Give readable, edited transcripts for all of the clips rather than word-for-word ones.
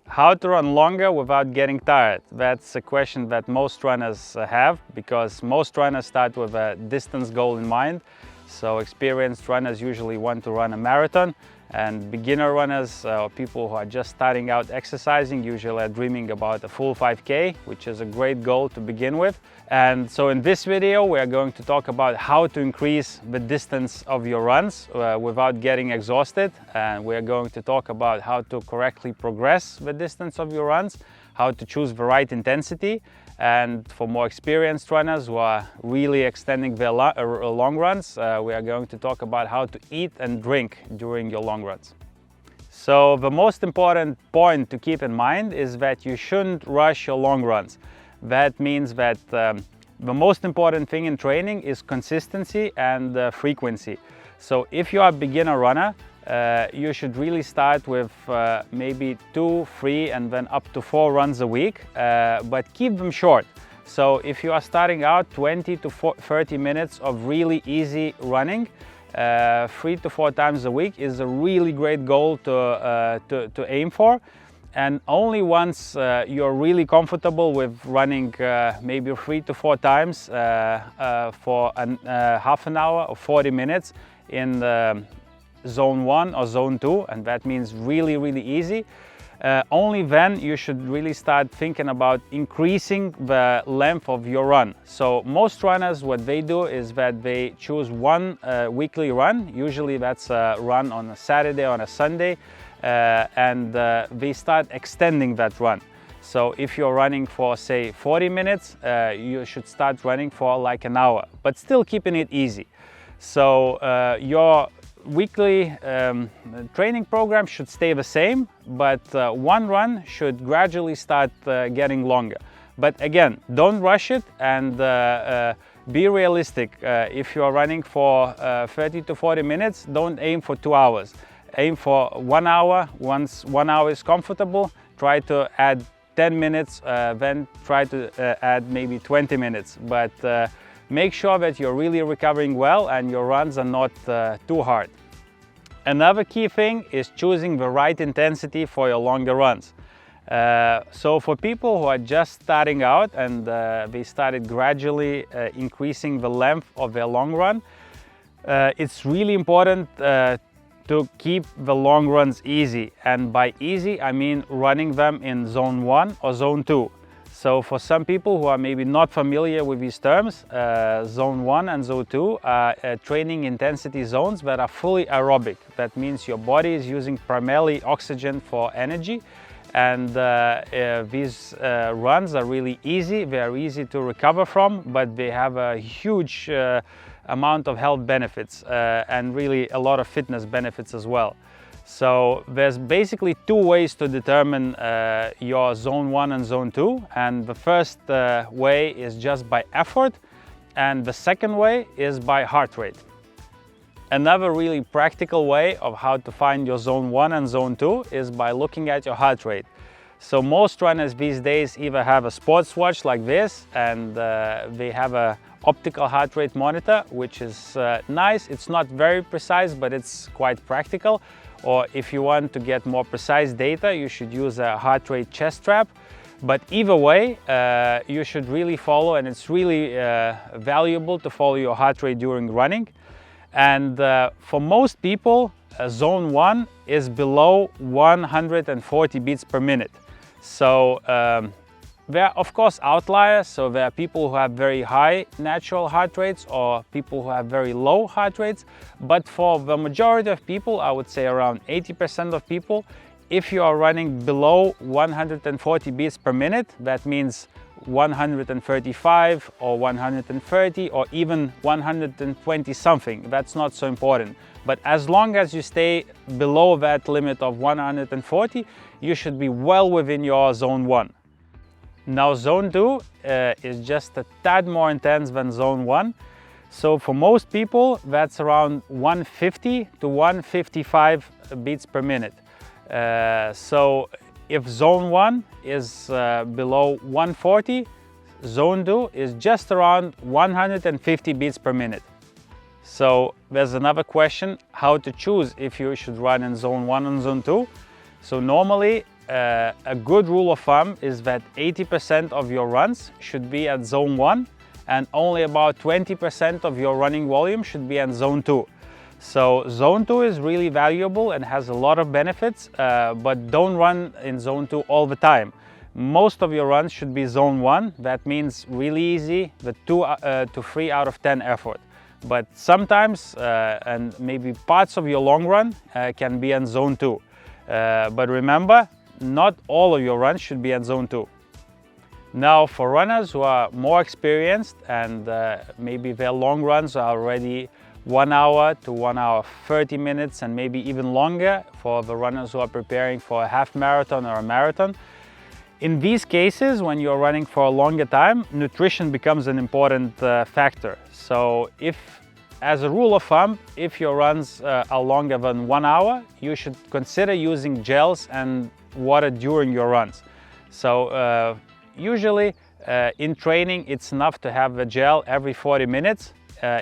How to run longer without getting tired? That's a question that most runners have, because most runners start with a distance goal in mind. So experienced runners usually want to run a marathon, and beginner runners or people who are just starting out exercising usually are dreaming about a full 5K, which is a great goal to begin with. And so in this video we are going to talk about how to increase the distance of your runs without getting exhausted, and we are going to talk about how to correctly progress the distance of your runs, how to choose the right intensity, and for more experienced runners who are really extending their long runs, we are going to talk about how to eat and drink during your long runs. So the most important point to keep in mind is that you shouldn't rush your long runs. That means that the most important thing in training is consistency and frequency. So if you are a beginner runner, you should really start with maybe 2, 3 and then up to 4 runs a week, but keep them short. So if you are starting out 20 to 30 minutes of really easy running, 3 to 4 times a week is a really great goal to aim for. And only once you're really comfortable with running maybe 3 to 4 times for half an hour or 40 minutes in zone 1 or zone 2, and that means really easy, only then you should really start thinking about increasing the length of your run. So most runners, what they do is that they choose one weekly run. Usually that's a run on a Saturday or on a Sunday, and they start extending that run. So if you're running for say 40 minutes, you should start running for like an hour, but still keeping it easy. So your weekly training program should stay the same, but one run should gradually start getting longer. But again, don't rush it, and be realistic. If you are running for 30 to 40 minutes, don't aim for 2 hours. Aim for 1 hour. Once 1 hour is comfortable, try to add 10 minutes, then try to add maybe 20 minutes. But make sure that you're really recovering well and your runs are not too hard. Another key thing is choosing the right intensity for your longer runs. So for people who are just starting out and they started gradually increasing the length of their long run, it's really important to keep the long runs easy. And by easy, I mean running them in zone 1 or zone 2. So for some people who are maybe not familiar with these terms, zone 1 and zone 2 are training intensity zones that are fully aerobic. That means your body is using primarily oxygen for energy, and these runs are really easy. They are easy to recover from, but they have a huge amount of health benefits and really a lot of fitness benefits as well. So there's basically 2 ways to determine your zone 1 and zone 2, and the first way is just by effort, and the second way is by heart rate. Another really practical way of how to find your zone 1 and zone 2 is by looking at your heart rate. So most runners these days either have a sports watch like this, and they have a optical heart rate monitor, which is nice. It's not very precise, but it's quite practical. Or if you want to get more precise data, you should use a heart rate chest strap. But either way, you should really follow, and it's really valuable to follow your heart rate during running. And for most people, zone 1 is below 140 beats per minute. So there are of course outliers, so there are people who have very high natural heart rates or people who have very low heart rates, but for the majority of people, I would say around 80% of people, if you are running below 140 beats per minute, that means 135 or 130 or even 120 something, that's not so important. But as long as you stay below that limit of 140, you should be well within your zone 1. Now zone 2 is just a tad more intense than zone 1. So for most people, that's around 150 to 155 beats per minute. So if zone 1 is below 140, zone 2 is just around 150 beats per minute. So there's another question, how to choose if you should run in zone 1 and zone 2. So normally a good rule of thumb is that 80% of your runs should be at zone 1 and only about 20% of your running volume should be at zone 2. So zone 2 is really valuable and has a lot of benefits, but don't run in zone 2 all the time. Most of your runs should be zone 1. That means really easy, the 2 to 3 out of 10 effort. But sometimes, and maybe parts of your long run can be in zone 2. But remember, not all of your runs should be in zone 2. Now, for runners who are more experienced and maybe their long runs are already 1 hour to 1 hour 30 minutes and maybe even longer, for the runners who are preparing for a half marathon or a marathon. In these cases, when you're running for a longer time, nutrition becomes an important factor. So as a rule of thumb, if your runs are longer than 1 hour, you should consider using gels and water during your runs. So usually in training, it's enough to have a gel every 40 minutes.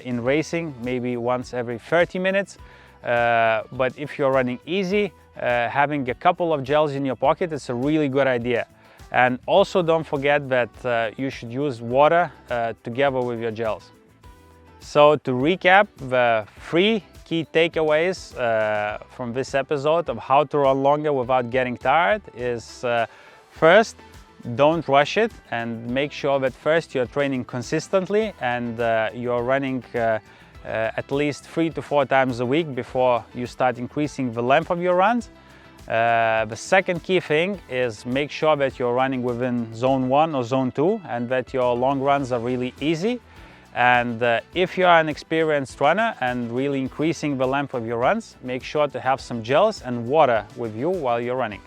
In racing, maybe once every 30 minutes. But if you're running easy, having a couple of gels in your pocket is a really good idea. And also don't forget that you should use water together with your gels. So to recap, the 3 key takeaways from this episode of how to run longer without getting tired is first, don't rush it and make sure that first you're training consistently and you're running at least 3 to 4 times a week before you start increasing the length of your runs. The second key thing is make sure that you're running within zone 1 or zone 2 and that your long runs are really easy. And if you are an experienced runner and really increasing the length of your runs, make sure to have some gels and water with you while you're running.